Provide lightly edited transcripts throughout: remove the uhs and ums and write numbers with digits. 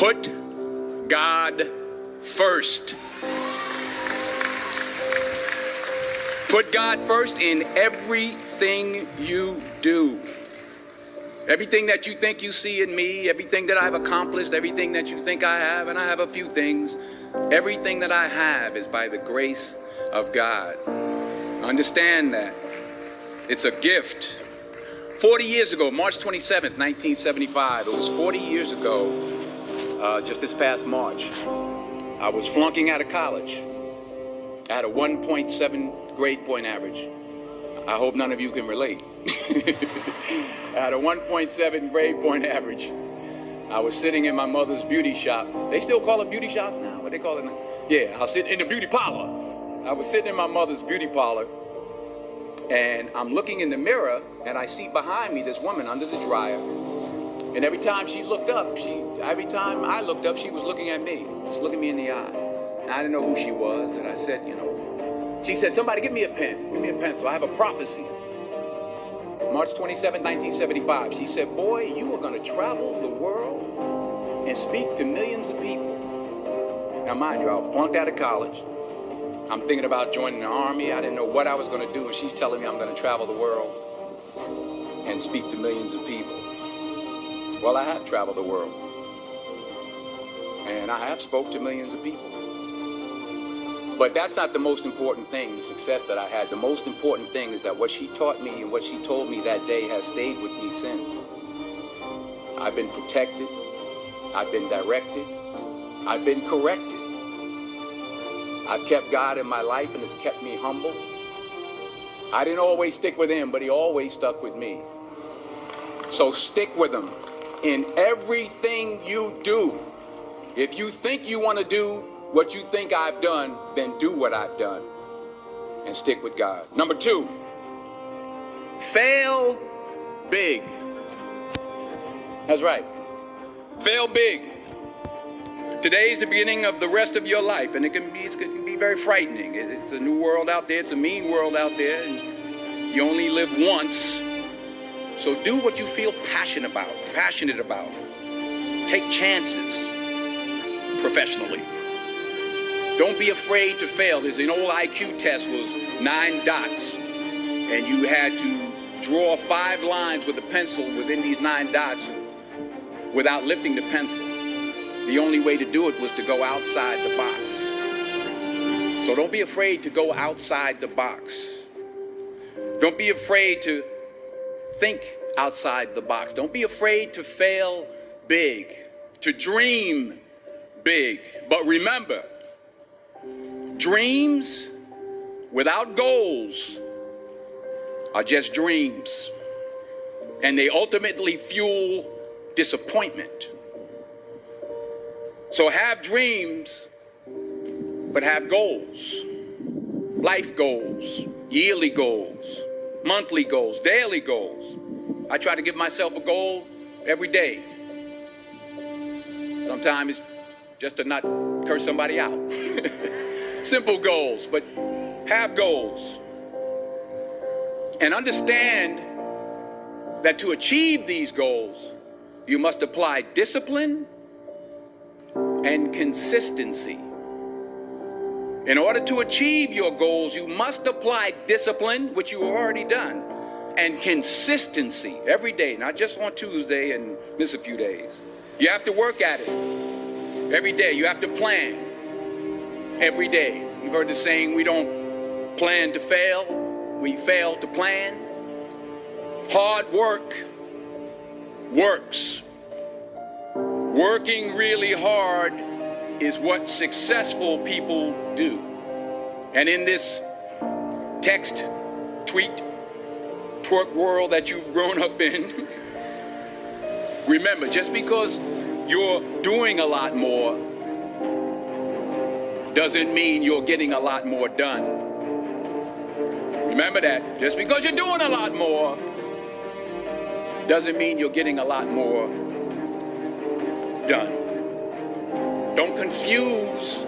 Put God first. Put God first in everything you do. Everything that you think you see in me, everything that I've accomplished, everything that you think I have, and I have a few things, everything that I have is by the grace of God. Understand that. It's a gift. 40 years ago, March 27th, 1975, it was 40 years ago, just this past March, I was flunking out of college. I had a 1.7 grade point average. I hope none of you can relate. I had a 1.7 grade point average. I was sitting in my mother's beauty shop. They still call it beauty shop now? What they call it now? Yeah, I was sitting in the beauty parlor. I was sitting in my mother's beauty parlor, and I'm looking in the mirror, and I see behind me this woman under the dryer. And every time she looked up, every time I looked up, she was looking at me, just looking me in the eye. And I didn't know who she was, and I said, she said, somebody give me a pen, give me a pencil, I have a prophecy. March 27, 1975, she said, boy, you are going to travel the world and speak to millions of people. Now mind you, I was flunked out of college. I'm thinking about joining the army. I didn't know what I was going to do, and she's telling me I'm going to travel the world and speak to millions of people. Well, I have traveled the world, and I have spoke to millions of people. But that's not the most important thing, the success that I had. The most important thing is that what she taught me and what she told me that day has stayed with me since. I've been protected. I've been directed. I've been corrected. I've kept God in my life, and it's kept me humble. I didn't always stick with him, but he always stuck with me. So stick with him in everything you do. If you think you want to do what you think I've done, then do what I've done and stick with God. Number 2, fail big. That's right. Fail big. Today is the beginning of the rest of your life, and it can be very frightening. It's a new world out there. It's a mean world out there, and you only live once. So do what you feel passionate about. Take chances professionally. Don't be afraid to fail. There's an old IQ test, was 9 dots, and you had to draw 5 lines with a pencil within these 9 dots without lifting the pencil. The only way to do it was to go outside the box. So don't be afraid to go outside the box. Don't be afraid to think outside the box. Don't be afraid to fail big, to dream big. But remember, dreams without goals are just dreams, and they ultimately fuel disappointment. So have dreams, but have goals. Life goals, yearly goals, monthly goals, daily goals. I try to give myself a goal every day. Sometimes it's just to not curse somebody out. Simple goals, but have goals. And understand that to achieve these goals, you must apply discipline and consistency. In order to achieve your goals, you must apply discipline, which you have already done, and consistency every day, not just on Tuesday and miss a few days. You have to work at it every day. You have to plan every day. You've heard the saying, we don't plan to fail, we fail to plan. Hard work works. Working really hard is what successful people do. And in this text, tweet, twerk world that you've grown up in, remember, just because you're doing a lot more doesn't mean you're getting a lot more done. Remember that. Just because you're doing a lot more doesn't mean you're getting a lot more done. Don't confuse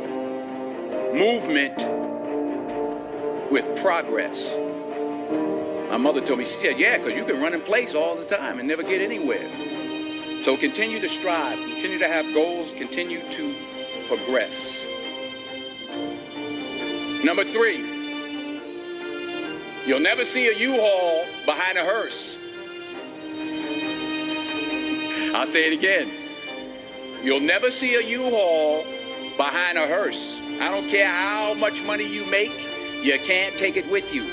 movement with progress. My mother told me, she said, yeah, because you can run in place all the time and never get anywhere. So continue to strive, continue to have goals, continue to progress. Number 3, you'll never see a U-Haul behind a hearse. I'll say it again. You'll never see a U-Haul behind a hearse. I don't care how much money you make, you can't take it with you.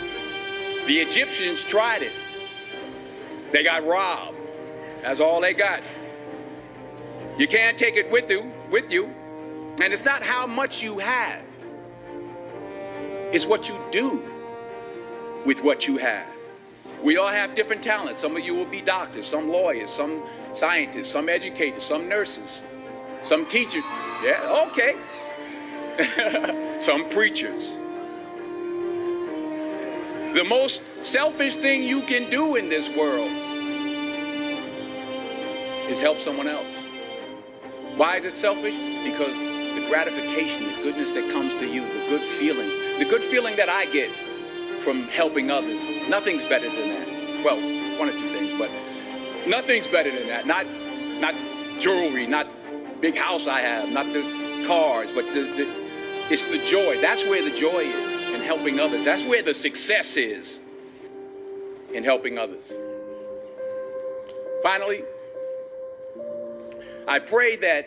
The Egyptians tried it. They got robbed. That's all they got. You can't take it with you. And it's not how much you have. It's what you do with what you have. We all have different talents. Some of you will be doctors, some lawyers, some scientists, some educators, some nurses, some teachers. Yeah, okay. Some preachers. The most selfish thing you can do in this world is help someone else. Why is it selfish? Because the gratification, the goodness that comes to you, the good feeling that I get from helping others, nothing's better than that. Well, one or two things, but nothing's better than that. Not jewelry, not big house I have, not the cars, but it's the joy. That's where the joy is, in helping others. That's where the success is, in helping others. Finally, I pray that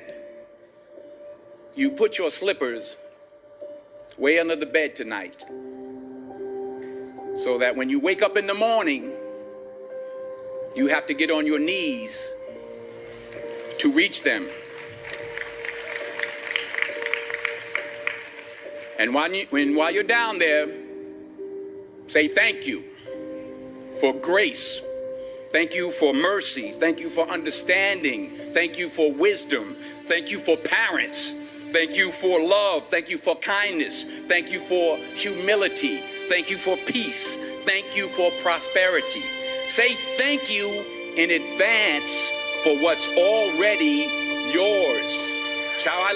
you put your slippers way under the bed tonight, so that when you wake up in the morning, you have to get on your knees to reach them. And while you're down there, say thank you for grace. Thank you for mercy. Thank you for understanding. Thank you for wisdom. Thank you for parents. Thank you for love. Thank you for kindness. Thank you for humility. Thank you for peace. Thank you for prosperity. Say thank you in advance for what's already yours. It's how I live.